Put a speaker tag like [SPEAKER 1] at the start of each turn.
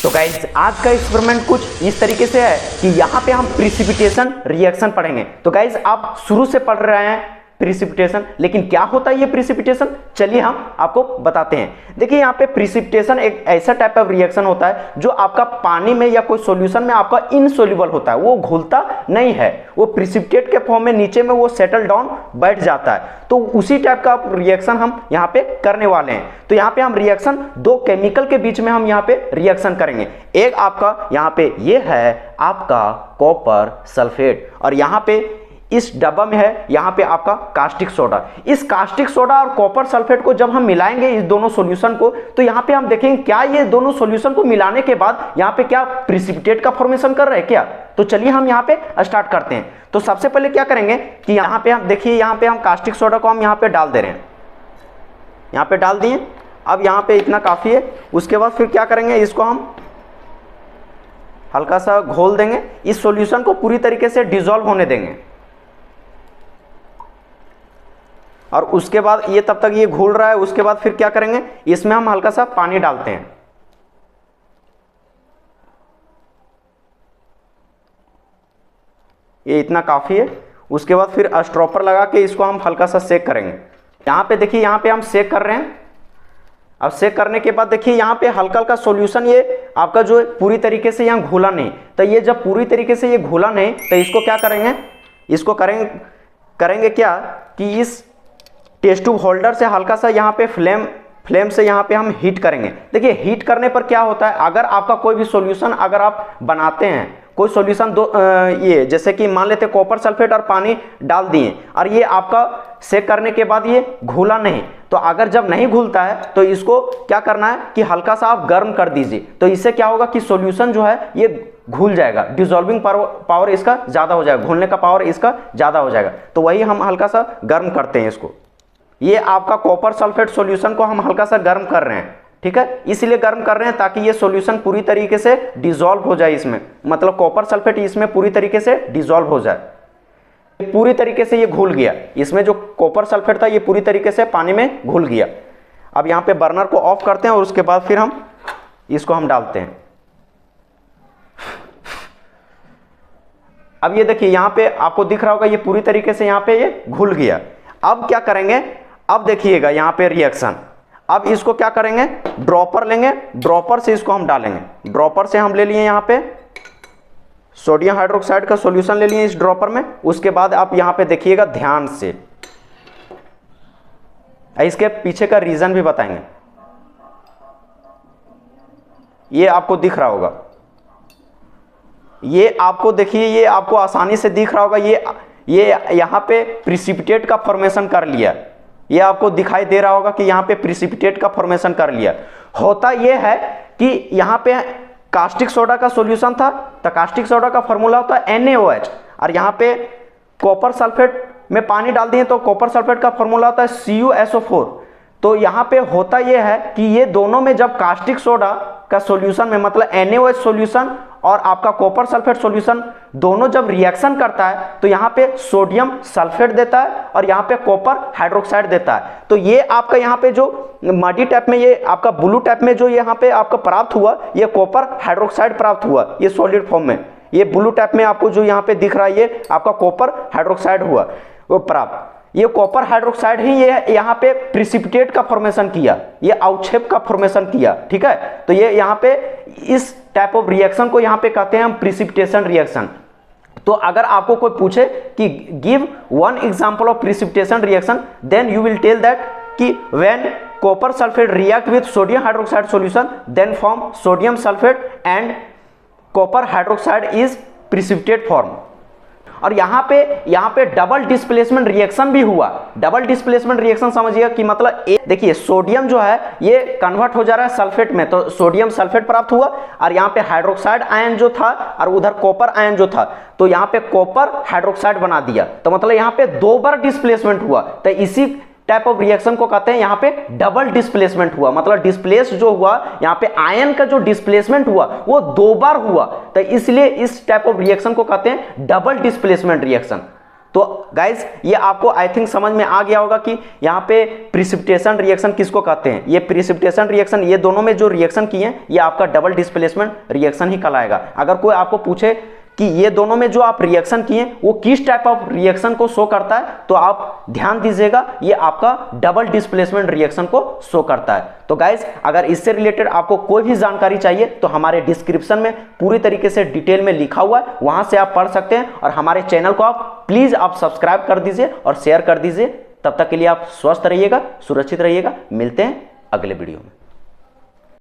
[SPEAKER 1] तो गाइस आज का एक्सपेरिमेंट कुछ इस तरीके से है कि यहाँ पे हम प्रिसिपिटेशन रिएक्शन पढ़ेंगे। तो गाइस आप शुरू से पढ़ रहे हैं प्रिसिपिटेशन, लेकिन क्या होता है ये प्रिसिपिटेशन, चलिए हम आपको बताते हैं। देखिए यहाँ पे प्रिसिपिटेशन एक ऐसा टाइप ऑफ रिएक्शन होता है जो आपका पानी में या कोई सॉल्यूशन में आपका इनसोल्यूबल होता है, वो घुलता नहीं है, वो प्रिसिपिटेट के फॉर्म में नीचे में वो सेटल डाउन बैठ जाता है। तो उसी टाइप का रिएक्शन हम यहाँ पे करने वाले हैं। तो यहाँ पे हम रिएक्शन दो केमिकल के बीच में हम यहाँ पे रिएक्शन करेंगे। एक आपका यहाँ पे ये है आपका कॉपर सल्फेट और यहाँ पे इस डब्बा में है यहाँ पे आपका कास्टिक सोडा। इस कास्टिक सोडा और कॉपर सल्फेट को जब हम मिलाएंगे इस दोनों सॉल्यूशन को, तो यहाँ पे हम देखेंगे क्या ये दोनों सॉल्यूशन को मिलाने के बाद यहाँ पे क्या प्रिसिपिटेट का फॉर्मेशन कर रहे हैं क्या। तो चलिए हम यहाँ पे स्टार्ट करते हैं। तो सबसे पहले क्या करेंगे कि यहाँ पे हम देखिए, यहाँ पे हम कास्टिक सोडा को हम यहाँ पे डाल दे रहे हैं, यहाँ पे डाल दिए। अब यहाँ पे इतना काफी है। उसके बाद फिर क्या करेंगे, इसको हम हल्का सा घोल देंगे, इस सॉल्यूशन को पूरी तरीके से डिसॉल्व होने देंगे। और उसके बाद ये तब तक ये घुल रहा है, उसके बाद फिर क्या करेंगे, इसमें हम हल्का सा पानी डालते हैं। ये इतना काफी है। उसके बाद फिर स्ट्रॉपर लगा के इसको हम हल्का सा सेक करेंगे। यहाँ पे देखिए, यहाँ पे हम सेक कर रहे हैं। अब सेक करने के बाद देखिए यहाँ पे हल्का हल्का सॉल्यूशन ये आपका जो है पूरी तरीके से यहाँ घुला नहीं। तो ये जब पूरी तरीके से ये घुला नहीं तो इसको क्या करेंगे, इसको करेंगे क्या कि इस टेस्ट ट्यूब होल्डर से हल्का सा यहाँ पे फ्लेम से यहाँ पे हम हीट करेंगे। देखिए हीट करने पर क्या होता है, अगर आपका कोई भी सॉल्यूशन अगर आप बनाते हैं, कोई सॉल्यूशन ये जैसे कि मान लेते कॉपर सल्फेट और पानी डाल दिए और ये आपका सेक करने के बाद ये घुला नहीं, तो अगर जब नहीं घुलता है तो इसको क्या करना है कि हल्का सा आप गर्म कर दीजिए। तो इससे क्या होगा कि सॉल्यूशन जो है ये घुल जाएगा, डिसॉल्विंग पावर इसका ज़्यादा हो जाएगा, घुलने का पावर इसका ज़्यादा हो जाएगा। तो वही हम हल्का सा गर्म करते हैं इसको। ये आपका कॉपर सल्फेट सॉल्यूशन को हम हल्का सा गर्म कर रहे हैं, ठीक है, इसलिए गर्म कर रहे हैं ताकि ये सॉल्यूशन पूरी तरीके से डिसॉल्व हो जाए इसमें, मतलब कॉपर सल्फेट इसमें पूरी तरीके से डिसॉल्व हो जाए। पूरी तरीके से ये घुल गया, इसमें जो कॉपर सल्फेट था ये पूरी तरीके से पानी में घुल गया। अब यहाँ पे बर्नर को ऑफ करते हैं और उसके बाद फिर हम इसको हम डालते हैं। अब ये देखिए यहाँ पे आपको दिख रहा होगा ये पूरी तरीके से यहाँ पे ये घुल गया। अब क्या करेंगे, अब देखिएगा यहाँ पे रिएक्शन। अब इसको क्या करेंगे, ड्रॉपर लेंगे, ड्रॉपर से इसको हम डालेंगे। ड्रॉपर से हम ले लिए यहाँ पे सोडियम हाइड्रोक्साइड का सॉल्यूशन ले लिए इस ड्रॉपर में। उसके बाद आप यहाँ पे देखिएगा ध्यान से, इसके पीछे का रीजन भी बताएंगे। ये आपको दिख रहा होगा, ये आपको देखिए, ये आपको आसानी से दिख रहा होगा। ये यहाँ पे प्रिसिपिटेट का फॉर्मेशन कर लिया, ये आपको दिखाई दे रहा होगा कि यहाँ पे प्रिसिपिटेट का फॉर्मेशन कर लिया। होता ये है कि यहाँ पे कास्टिक सोडा का सॉल्यूशन था, तो कास्टिक सोडा का फॉर्मूला होता है NaOH, और यहाँ पे कॉपर सल्फेट में पानी डाल दिए तो कॉपर सल्फेट का फॉर्मूला होता है CuSO4। तो यहाँ पे होता यह है कि ये दोनों में जब कास्टिक सोडा का सॉल्यूशन में मतलब NaOH सॉल्यूशन और आपका कॉपर सल्फेट सॉल्यूशन दोनों जब रिएक्शन करता है तो यहाँ पे सोडियम सल्फेट देता है और यहाँ पे कॉपर हाइड्रोक्साइड देता है। तो ये आपका यहाँ पे जो मडी टाइप में, ये आपका ब्लू टाइप में जो यहाँ पे आपका प्राप्त हुआ, ये कॉपर हाइड्रोक्साइड प्राप्त हुआ, ये सॉलिड फॉर्म में। ये ब्लू टाइप में आपको जो यहाँ पे दिख रहा है ये आपका कॉपर हाइड्रोक्साइड हुआ वो प्राप्त। ये कॉपर हाइड्रोक्साइड ही ये यहाँ पे प्रिसिपिटेट का फॉर्मेशन किया, ये अवक्षेप का फॉर्मेशन किया, ठीक है। तो ये यहाँ पे इस टाइप ऑफ रिएक्शन को यहाँ पे कहते हैं हम प्रिसिपिटेशन रिएक्शन। तो अगर आपको कोई पूछे कि give one example of precipitation reaction, then you will tell that कि when copper sulphate react with sodium hydroxide solution then form sodium sulphate and copper hydroxide is precipitate form. और यहाँ पे डबल डिस्प्लेसमेंट रिएक्शन भी हुआ। Double displacement reaction समझिएगा कि मतलब देखिए सोडियम जो है ये कन्वर्ट हो जा रहा है सल्फेट में, तो सोडियम सल्फेट प्राप्त हुआ, और यहाँ पे हाइड्रोक्साइड आयन जो था और उधर कॉपर आयन जो था, तो यहाँ पे कॉपर हाइड्रोक्साइड बना दिया। तो मतलब यहाँ पे दो बार डिस्प्लेसमेंट हुआ। तो इसी टाइप ऑफ रिएक्शन को कहते हैं यहाँ पे डबल डिस्प्लेसमेंट हुआ, मतलब डिस्प्लेस जो हुआ यहाँ पे आयन का जो डिस्प्लेसमेंट हुआ वो दो बार हुआ। तो इसलिए इस टाइप ऑफ रिएक्शन को कहते हैं डबल डिस्प्लेसमेंट रिएक्शन। तो गाइज ये आपको आई थिंक समझ में आ गया होगा कि यहाँ पे प्रिसिपिटेशन रिएक्शन किसको कहते हैं। ये प्रिसिपिटेशन रिएक्शन, ये दोनों में जो रिएक्शन किए हैं ये आपका डबल डिस्प्लेसमेंट रिएक्शन ही कहलाएगा। अगर कोई आपको पूछे कि ये दोनों में जो आप रिएक्शन किए वो किस टाइप ऑफ रिएक्शन को शो करता है, तो आप ध्यान दीजिएगा ये आपका डबल डिस्प्लेसमेंट रिएक्शन को शो करता है। तो गाइज अगर इससे रिलेटेड आपको कोई भी जानकारी चाहिए तो हमारे डिस्क्रिप्शन में पूरी तरीके से डिटेल में लिखा हुआ है, वहां से आप पढ़ सकते हैं। और हमारे चैनल को आप प्लीज आप सब्सक्राइब कर दीजिए और शेयर कर दीजिए। तब तक के लिए आप स्वस्थ रहिएगा, सुरक्षित रहिएगा। मिलते हैं अगले वीडियो में।